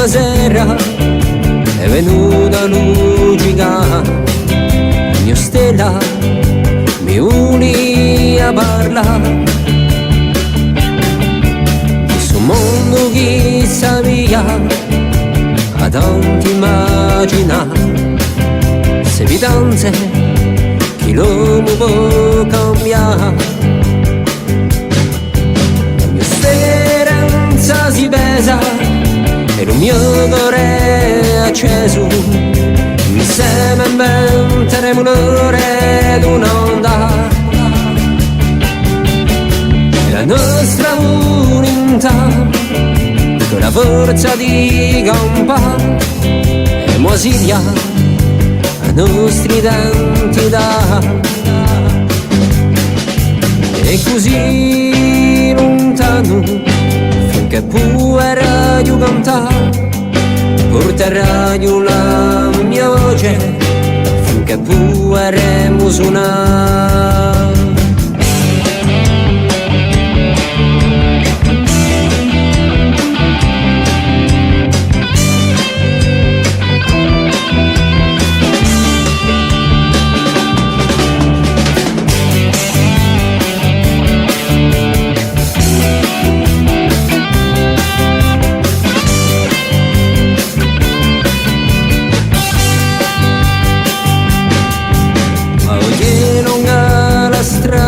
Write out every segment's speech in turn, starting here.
una sera è venuta lucica, mia stella mi uni a parlare. Questo mondo che sa via a tanti immaginare, se vidanze chi l'uomo può cambiare. La mia speranza si pesa e il mio cuore è acceso, mi sembra inventeremo un'ora d'un'onda. E la nostra volontà con la forza di campare e mosiglia la nostra identità. E così lontano finché pure radio cantare, porterà giù la mia voce finché pure suonare.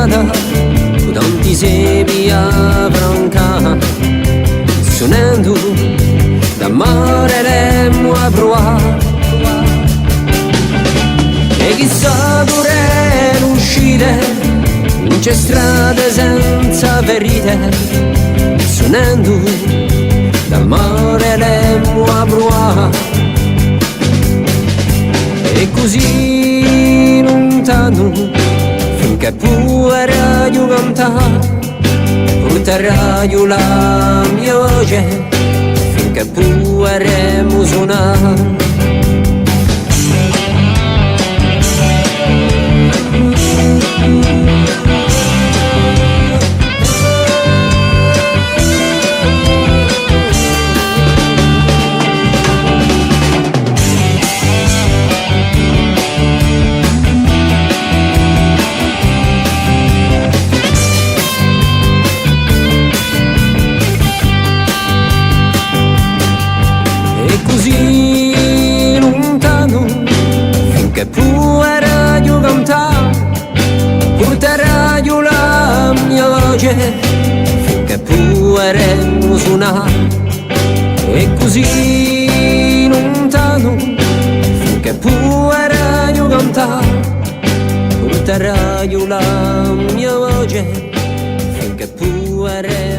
Con tanti sepi a branca, suonando da mare remo a provare. E chissà pure l'uscite, non c'è strada senza ferite, suonando da mare remo a provare. E così lontano che pure radio cantare, porterà giù la mia voce finché pure suonare. Così lontano finché pure radio cantare, porterà giù la mia voce finché pure suonare. E così lontano finché pure radio cantare, porterà giù la mia voce finché pure